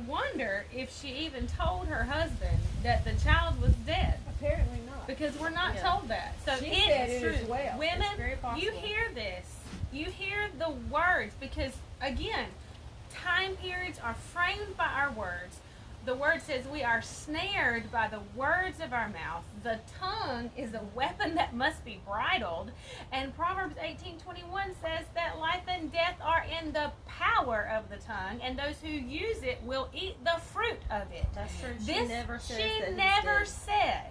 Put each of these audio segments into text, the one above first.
wonder if she even told her husband that the child was dead. Apparently not. Because we're not Yeah. told that. So She it said is it as true. well. Women, It's very possible. you hear this. You hear the words because, again, time periods are framed by our words. The word says we are snared by the words of our mouth. The tongue is a weapon that must be bridled. And Proverbs 18:21 says that life and death are in the power of the tongue, and those who use it will eat the fruit of it. That's true. This She never says she that he's never dead. said.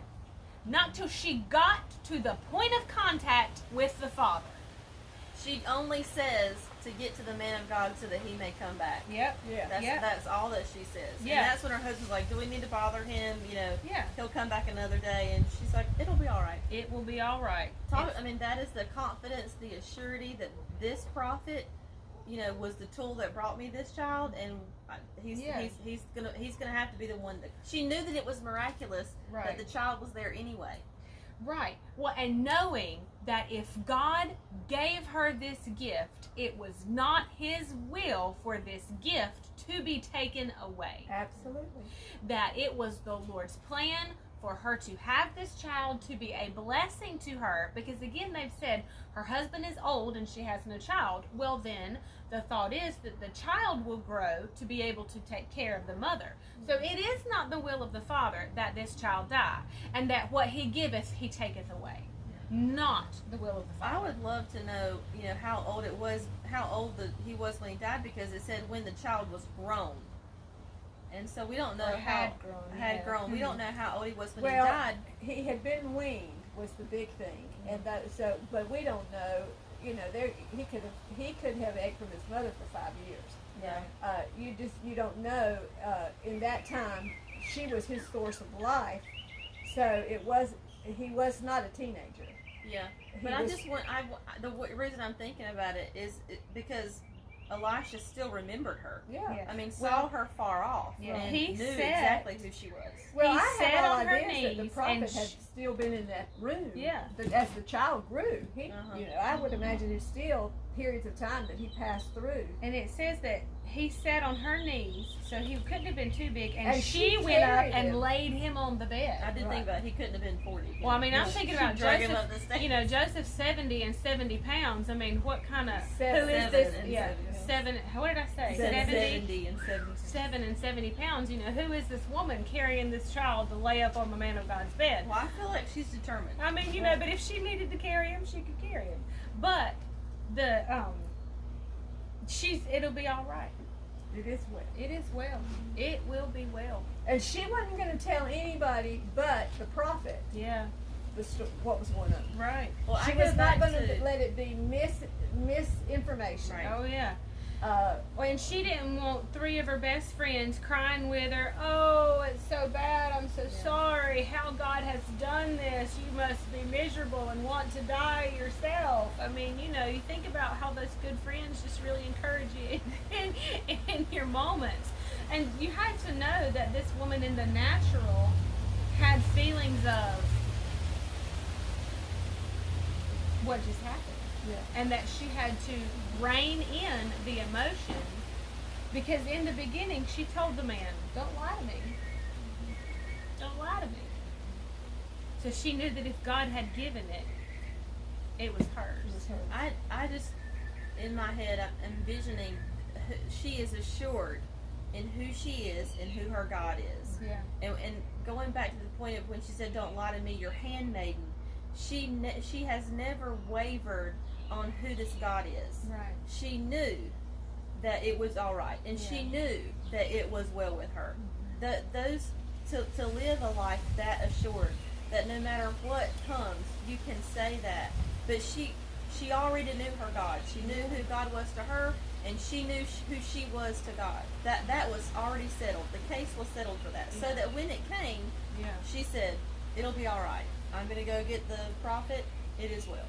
Not till she got to the point of contact with the Father. She only says to get to the man of God so that he may come back. Yep. Yeah. That's all that she says. Yeah. And that's when her husband's like, do we need to bother him? You know, Yeah. he'll come back another day. And she's like, it'll be all right. It will be all right. I mean, that is the confidence, the assurity that this prophet, you know, was the tool that brought me this child, and he's gonna have to be the one that. She knew that it was miraculous Right. that the child was there anyway. Right. Well, and knowing that if God gave her this gift, it was not his will for this gift to be taken away. Absolutely. That it was the Lord's plan for her to have this child to be a blessing to her, because again they've said her husband is old and she has no child. Well, then the thought is that the child will grow to be able to take care of the mother. So it is not the will of the Father that this child die, and that what he giveth he taketh away. Not the will of the Father. I would love to know, you know, how old he was when he died, because it said when the child was grown. And so we don't know Or how had grown, had yeah. grown. We don't know how old he was when Well, he died. he had been weaned was the big thing, and that so. But we don't know. You know, he could have ate from his mother for 5 years. Yeah. You don't know. In that time, she was his source of life, so he was not a teenager. Yeah. He But was- the reason I'm thinking about it is because Elisha still remembered her. Yeah. I mean, saw Well, her far off yeah. and He knew said- exactly who she was. Well, He I sat had all on her ideas that the knees prophet and had still been in that room. Yeah. But as the child grew, Uh-huh. I would imagine there's still periods of time that he passed through. And it says that he sat on her knees, so he couldn't have been too big, and And she she went up carried and him. laid him on the bed. I did Right. think about it. He couldn't have been 40. Well, I mean, I'm She- thinking she about dragged him up the Joseph. stairs. You know, Joseph's 70 and 70 pounds. I mean, what kind of who is Seven this? and Yeah, 70. What did I say? He said 70. 70 and 70. 7 and 70 pounds. You know, who is this woman carrying this child to lay up on the man of God's bed? Well, I feel like she's determined. I mean, you know, but if she needed to carry him, she could carry him. But it'll be all right. It is well. It is well. It will be well. And she wasn't going to tell anybody but the prophet what was going on. Right. Well, She I was go not back going to to let it be misinformation. Right. Oh yeah. Well, And she didn't want 3 of her best friends crying with her. Oh, it's so bad. I'm so sorry. How God has done this. You must be miserable and want to die yourself. I mean, you know, you think about how those good friends just really encourage you in your moments. And you have to know that this woman in the natural had feelings of what just happened. Yeah. And that she had to rein in the emotion, because in the beginning she told the man, don't lie to me. Don't lie to me. So she knew that if God had given it, it was hers. It was her. I just, in my head, I'm envisioning she is assured in who she is and who her God is. Yeah. And going back to the point of when she said, don't lie to me, your handmaiden, she has never wavered on who this God is. Right. She knew that it was all right, and she knew that it was well with her. To live a life that assured, that no matter what comes, you can say that. But she already knew her God. She knew who God was to her, and she knew who she was to God. That was already settled. The case was settled for that. So that when it came, Yeah. she said, "It'll be all right. I'm going to go get the prophet. It is well."